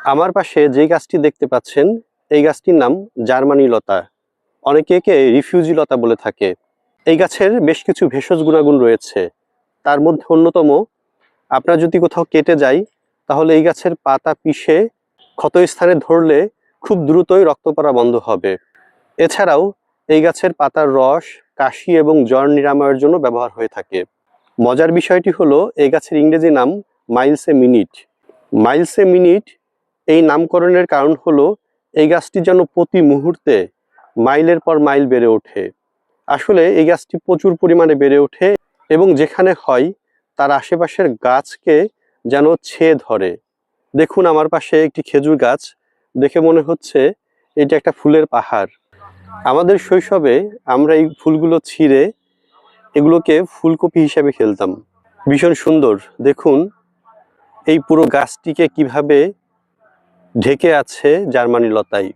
আমার পাশে যে গাছটি দেখতে পাচ্ছেন, এই গাছটির নাম জার্মানি লতা। অনেকে একে রিফিউজি লতা বলে থাকে। এই গাছের বেশ কিছু ভেষজ গুণাগুণ রয়েছে। তার মধ্যে অন্যতম, আপনার যদি কোথাও কেটে যায় তাহলে এই গাছের পাতা পিষে ক্ষতস্থানে ধরলে খুব দ্রুতই রক্ত পড়া বন্ধ হবে। এছাড়াও এই গাছের পাতার রস কাশি এবং জ্বর নিরাময়ের জন্য ব্যবহার হয়ে থাকে। মজার বিষয়টি হলো, এই গাছের ইংরেজি নাম Miles a minute. Miles a minute এই নামকরণের কারণ হলো, এই গাছটি যেন প্রতি মুহূর্তে মাইলের পর মাইল বেড়ে ওঠে। আসলে এই গাছটি প্রচুর পরিমাণে বেড়ে ওঠে এবং যেখানে হয় তার আশেপাশের গাছকে যেন ছেয়ে ধরে। দেখুন আমার পাশে একটি খেজুর গাছ, দেখে মনে হচ্ছে এটা একটা ফুলের পাহাড়। আমাদের শৈশবে আমরা এই ফুলগুলো ছিঁড়ে এগুলোকে ফুলকপি হিসেবে খেলতাম। ভীষণ সুন্দর। দেখুন এই পুরো গাছটিকে কিভাবে ঢেকে আছে জার্মানি লতায়।